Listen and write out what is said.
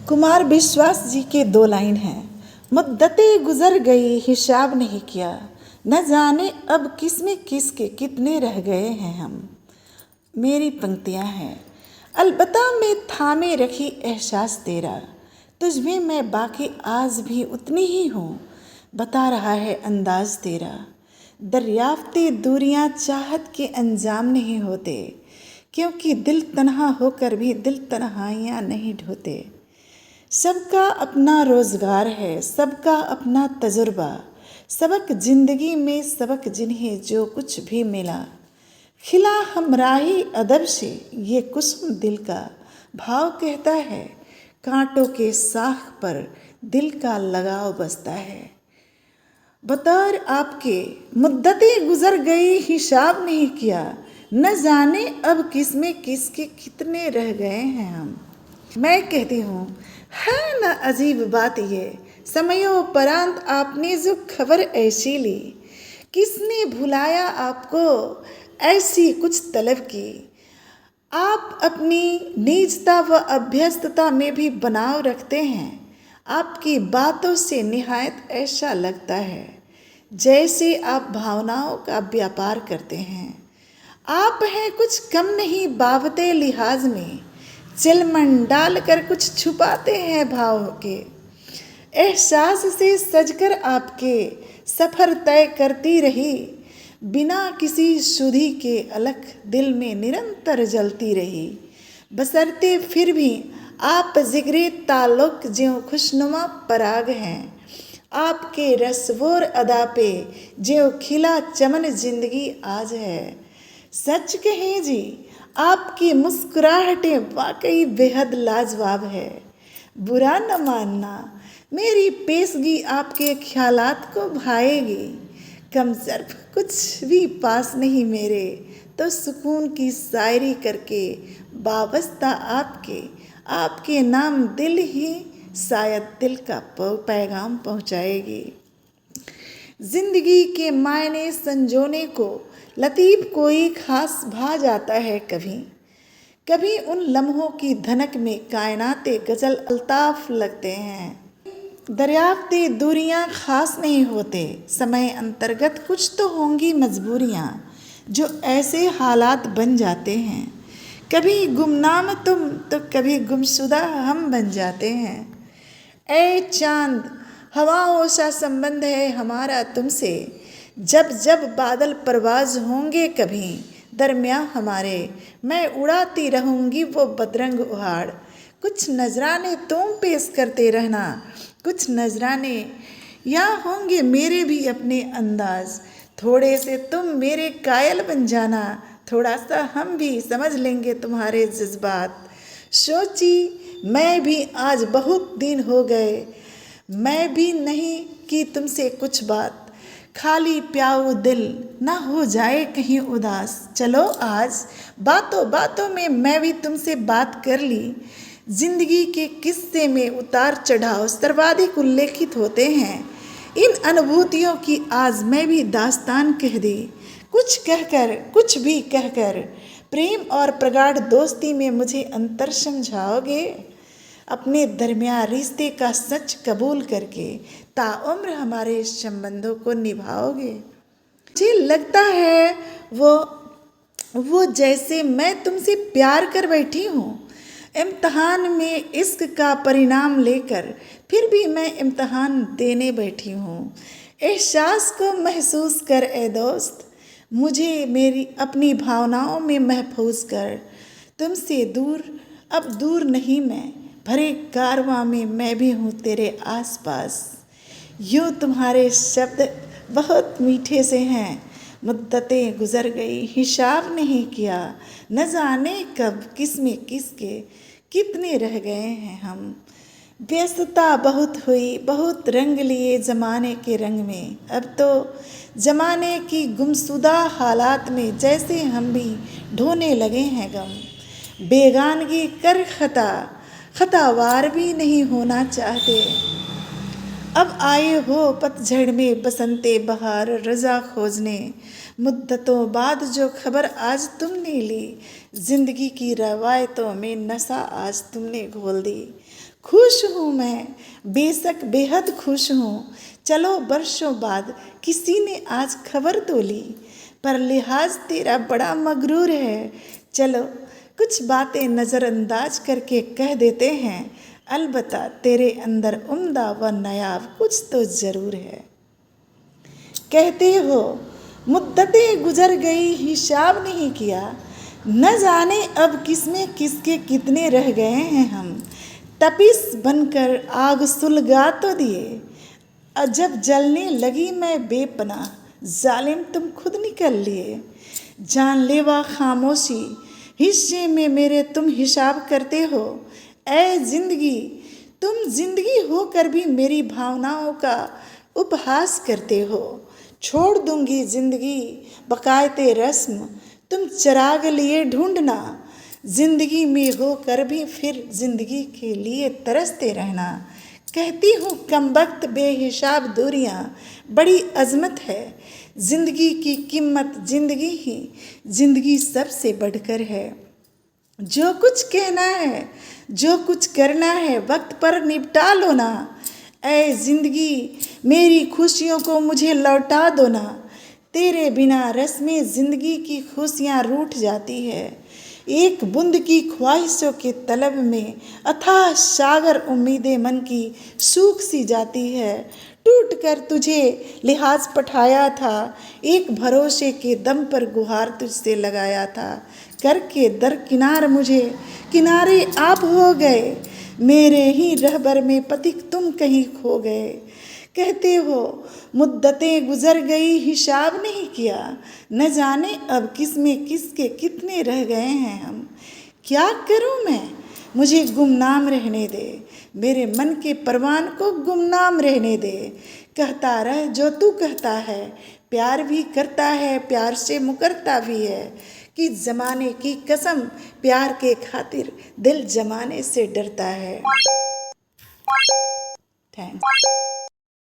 कुमार विश्वास जी के 2 लाइन हैं। मुद्दतें गुजर गई हिसाब नहीं किया, न जाने अब किस में किसके कितने रह गए हैं हम। मेरी पंक्तियां हैं। अलबत्ता मैं थामे रखी एहसास तेरा, तुझ में मैं बाकी आज भी उतनी ही हूँ, बता रहा है अंदाज तेरा। दरियाफ्ते दूरियां चाहत के अंजाम नहीं होते, क्योंकि दिल तन्हा होकर भी दिल तन्हाइयाँ नहीं ढोते। सबका अपना रोज़गार है, सबका अपना तजुर्बा, सबक ज़िंदगी में सबक जिन्हें जो कुछ भी मिला। खिला हमराही अदब से ये कुसुम दिल का, भाव कहता है कांटों के साख पर दिल का लगाव बसता है। बतौर आपके मुद्दतें गुजर गई हिसाब नहीं किया, न जाने अब किस में किसके कितने रह गए हैं हम। मैं कहती हूँ, है न अजीब बात ये, समयोपरांत आपने जो खबर ऐसी ली, किसने भुलाया आपको ऐसी कुछ तलब की। आप अपनी निजता व अभ्यस्तता में भी बनाव रखते हैं। आपकी बातों से निहायत ऐसा लगता है जैसे आप भावनाओं का व्यापार करते हैं। आप हैं कुछ कम नहीं बावते लिहाज में, चिलमन डाल कर कुछ छुपाते हैं भाव के। एहसास से सजकर आपके सफ़र तय करती रही, बिना किसी सुधि के अलख दिल में निरंतर जलती रही। बसरते फिर भी आप जिगरे ताल्लुक ज्यों खुशनुमा पराग हैं, आपके रसवोर अदा पे ज्यों खिला चमन जिंदगी आज है। सच कहें जी, आपकी मुस्कुराहटें वाकई बेहद लाजवाब है। बुरा न मानना, मेरी पेशगी आपके ख्यालात को भाएगी। कम ज़र्फ कुछ भी पास नहीं मेरे, तो सुकून की शायरी करके वाबस्ता आपके नाम दिल ही शायद दिल का पैगाम पहुँचाएगी। जिंदगी के मायने संजोने को लतीफ़ कोई खास भा जाता है कभी। कभी उन लम्हों की धनक में कायनाते गज़ल अल्ताफ़ लगते हैं। दरियाफ्ते दूरियां खास नहीं होते, समय अंतर्गत कुछ तो होंगी मजबूरियां, जो ऐसे हालात बन जाते हैं। कभी गुमनाम तुम तो कभी गुमशुदा हम बन जाते हैं। ऐ चांद, हवाओं सा संबंध है हमारा तुमसे, जब जब बादल परवाज होंगे कभी दरमियाँ हमारे, मैं उड़ाती रहूँगी वो बदरंग उहाड़। कुछ नजराने तुम पेश करते रहना, कुछ नजराने या होंगे मेरे भी अपने अंदाज। थोड़े से तुम मेरे कायल बन जाना, थोड़ा सा हम भी समझ लेंगे तुम्हारे जज्बात। सोची मैं भी आज बहुत दिन हो गए, मैं भी नहीं की तुमसे कुछ बात। खाली प्याऊ दिल ना हो जाए कहीं उदास, चलो आज बातों बातों में मैं भी तुमसे बात कर ली। जिंदगी के किस्से में उतार चढ़ाव सर्वाधिक उल्लेखित होते हैं। इन अनुभूतियों की आज मैं भी दास्तान कह दी। कुछ कहकर, कुछ भी कहकर प्रेम और प्रगाढ़ दोस्ती में मुझे अंतर समझाओगे। अपने दरमियान रिश्ते का सच कबूल करके ताउम्र हमारे संबंधों को निभाओगे। मुझे लगता है वो जैसे मैं तुमसे प्यार कर बैठी हूँ, इम्तहान में इश्क का परिणाम लेकर, फिर भी मैं इम्तहान देने बैठी हूँ। एहसास को महसूस कर ए दोस्त, मुझे मेरी अपनी भावनाओं में महफूज कर। तुमसे दूर अब दूर नहीं मैं, भरे कारवां में मैं भी हूँ तेरे आसपास। यूँ तुम्हारे शब्द बहुत मीठे से हैं, मुद्दतें गुजर गई हिसाब नहीं किया, न जाने कब किस में किसके कितने रह गए हैं हम। व्यस्तता बहुत हुई, बहुत रंग लिए ज़माने के रंग में, अब तो ज़माने की गुमशुदा हालात में जैसे हम भी ढोने लगे हैं गम। बेगानगी कर खतावार भी नहीं होना चाहते। अब आए हो पतझड़ में बसंते बहार रजा खोजने, मुद्दतों बाद जो खबर आज तुमने ली, जिंदगी की रवायतों में नशा आज तुमने घोल दी। खुश हूँ मैं, बेशक बेहद खुश हूँ। चलो बरसों बाद किसी ने आज खबर तो ली, पर लिहाज तेरा बड़ा मगरूर है। चलो कुछ बातें नज़रअंदाज करके कह देते हैं, अलबत्ता तेरे अंदर उम्दा व नायाब कुछ तो ज़रूर है। कहते हो मुद्दतें गुजर गई हिसाब नहीं किया, न जाने अब किसमें किसके कितने रह गए हैं हम। तपिश बनकर आग सुलगा तो दिए, जब जलने लगी मैं बेपनाह, जालिम तुम खुद निकल लिए। जानलेवा खामोशी हिस्से में मेरे तुम हिसाब करते हो। ऐ जिंदगी तुम जिंदगी होकर भी मेरी भावनाओं का उपहास करते हो। छोड़ दूंगी जिंदगी बकायते रस्म, तुम चिराग लिए ढूंढना। जिंदगी में होकर भी फिर जिंदगी के लिए तरसते रहना। कहती हूँ कमबख्त बेहिसाब दूरियाँ बड़ी अजमत है। जिंदगी की कीमत जिंदगी ही, जिंदगी सबसे बढ़कर है। जो कुछ कहना है, जो कुछ करना है, वक्त पर निपटा लो ना। ऐ जिंदगी मेरी खुशियों को मुझे लौटा दो ना। तेरे बिना रस्में जिंदगी की खुशियाँ रूठ जाती है। एक बूंद की ख्वाहिशों के तलब में अथाह सागर उम्मीदें मन की सूख सी जाती है। टूट कर तुझे लिहाज पठाया था, एक भरोसे के दम पर गुहार तुझसे लगाया था। करके दरकिनार मुझे किनारे आप हो गए, मेरे ही रहबर में पथिक तुम कहीं खो गए। कहते हो मुद्दतें गुजर गई हिसाब नहीं किया, न जाने अब किस में किसके कितने रह गए हैं हम। क्या करूं मैं, मुझे गुमनाम रहने दे, मेरे मन के परवान को गुमनाम रहने दे। कहता रह जो तू कहता है, प्यार भी करता है, प्यार से मुकरता भी है। कि ज़माने की कसम प्यार के खातिर दिल जमाने से डरता है। थैंक्स।